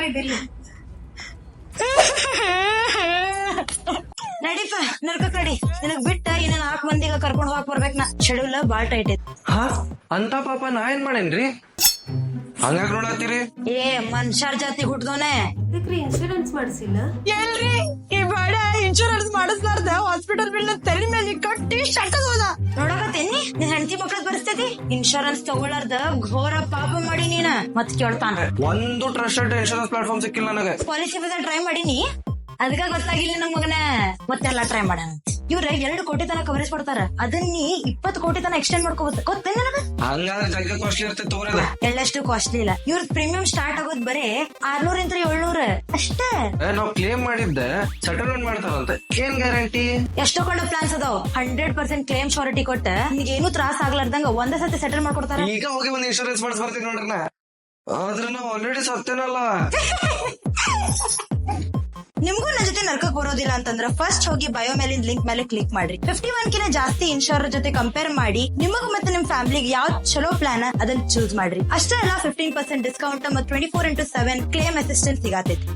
ಬರ್ರಿ ಬಿರ್ಲಿ. ನಡೀಪ ನರ್ಕಕ್ ನಡಿ. ನಿನಗ್ ಬಿಟ್ಟ ಇನ್ನ 4 ಮಂದಿಗ ಕರ್ಕೊಂಡ್ ಹೋಗಕ್ ಬರ್ಬೇಕ್ ನಾ. ಶೆಡ್ಯೂಲ್ ಬಾಳ್ ಟೈಟ್ ಐತಿ. ಹಾ ಅಂತ ಪಾಪ ನಾ ಏನ್ ಮಾಡೇನ್ರಿ? ಹಂಗಾಗ್ ನೋಡತ್ತೀರಿ? ಏ ಮನುಷ್ಯರ್ ಜಾತಿ ಹುಟ್ದೋನೆ. ಇದಕ್ರಿ ಇನ್ಶೂರೆನ್ಸ್ ಮಾಡಿಸಿಲ್ಲ? ಎಲ್ರಿ ಈ ಬಾಡ ಇನ್ಶೂರೆನ್ಸ್ ಮಾಡಿಸ್ಲಾರ್ದ ಹಾಸ್ಪಿಟಲ್ ಬಿಲ್ ತಲೆ ಮೇಲೆ ಕಟ್ಟಿ ಶಟದ್ ಹೋದ. ನೋಡಕತ್ತೇನಿ ನಿನ್ ಹೆಂಡತಿ ಮಕ್ಳದ್ ಪರಿಸ್ಥಿತಿ. ಇನ್ಶೂರೆನ್ಸ್ ತಗೊಳ್ಳಾರ್ದ ಘೋರ ಪಾಪ ಮಾಡಿ ನೀನ ಮತ್ ಕೇಳ್ತಾನ. ಒಂದು ಟ್ರಸ್ಟೆಡ್ ಇನ್ಶೂರೆನ್ಸ್ ಪ್ಲಾಟ್ಫಾರ್ಮ್ ಸಿಕ್ಕಿಲ್ಲ ನನಗೆ. ಪಾಲಿಸಿ ಬದ ಟ್ರೈ ಮಾಡೀನಿ, ಅದಕ್ಕ ಗೊತ್ತಾಗಿಲ್ಲ ನಮ್ ಮಗನ. ಮತ್ತೆಲ್ಲಾ ಟ್ರೈ ಮಾಡೋಣ. ಇವ್ರ 2 ಕೋಟಿ ತನಕ ಕವರೇಜ್ ಕೊಡ್ತಾರ. ಅದನ್ನ ನೀ 20 ಕೋಟಿ ತನಕ ಎಕ್ಸ್ಟೆಂಡ್ ಮಾಡ್ಕೋಬಹುದು. ಗೊತ್ತೇನ ನನಗ? ಹಂಗಾದ್ರೆ ಜಗ್ಗ ಕಾಸ್ಟ್ಲಿ ಇರ್ತೈತೆ ತಗೋರದ. ಎಳ್ಳಷ್ಟು ಕಾಸ್ಟ್ಲಿ ಇಲ್ಲ. ಇವ್ರ ಪ್ರೀಮಿಯಂ ಸ್ಟಾರ್ಟ್ ಆಗೋದ್ ಬರೇ 600 ಇಂದ 700 ಅಷ್ಟೇ. ನಾವ್ ಕ್ಲೇಮ್ ಮಾಡಿದ್ದೆ ಸೆಟಲ್ಮೆಂಟ್ ಮಾಡ್ತಾರಂತೆ, ಏನ್ ಗ್ಯಾರಂಟಿ? ಎಷ್ಟೋ ಕೊಂಡ ಪ್ಲಾನ್ಸ್ ಅದಾವ. 100% ಕ್ಲೇಮ್ ಶ್ಯೂರಿಟಿ ಕೊಟ್ಟ ನಿಮ್ಗೆ ಏನು ತ್ರಾಸ ಆಗ್ಲಾರ್ದಂಗ ಒಂದೇ ಸತಿ ಸೆಟಲ್ ಮಾಡ್ಕೊಡ್ತಾರ. ಈಗ ಹೋಗಿ ಒಂದು ಇನ್ಶೂರೆನ್ಸ್ ಮಾಡಿಸ್ ಬರ್ತೀನಿ ನೋಡ್ರಿ ನಾ. ಆದ್ರೆ ನಾವ್ ಆಲ್ರೆಡಿ ಸತ್ತೇನಲ್ಲ. ನಿಮ್ಗೂ ನನ್ನ ಜೊತೆ ನರ್ಕಕ್ ಬರೋದಿಲ್ಲ ಅಂತಂದ್ರ ಫಸ್ಟ್ ಹೋಗಿ ಬಯೋ ಮೇಲಿನ ಲಿಂಕ್ ಮೇಲೆ ಕ್ಲಿಕ್ ಮಾಡ್ರಿ. 51 ಕಿನ ಜಾಸ್ತಿ ಇನ್ಶೂರರ್ ಜೊತೆ ಕಂಪೇರ್ ಮಾಡಿ ನಿಮಗ್ ಮತ್ತೆ ನಿಮ್ ಫ್ಯಾಮಿಲಿಗೆ ಯಾವ್ದು ಚಲೋ ಪ್ಲಾನ್ ಅದನ್ನ ಚೂಸ್ ಮಾಡ್ರಿ. ಅಷ್ಟೇ ಅಲ್ಲ 15% ಡಿಸ್ಕೌಂಟ್ ಮತ್ತು 24x7 ಕ್ಲೇಮ್ ಅಸಿಸ್ಟೆನ್ಸ್ ಸಿಗತೈತಿ.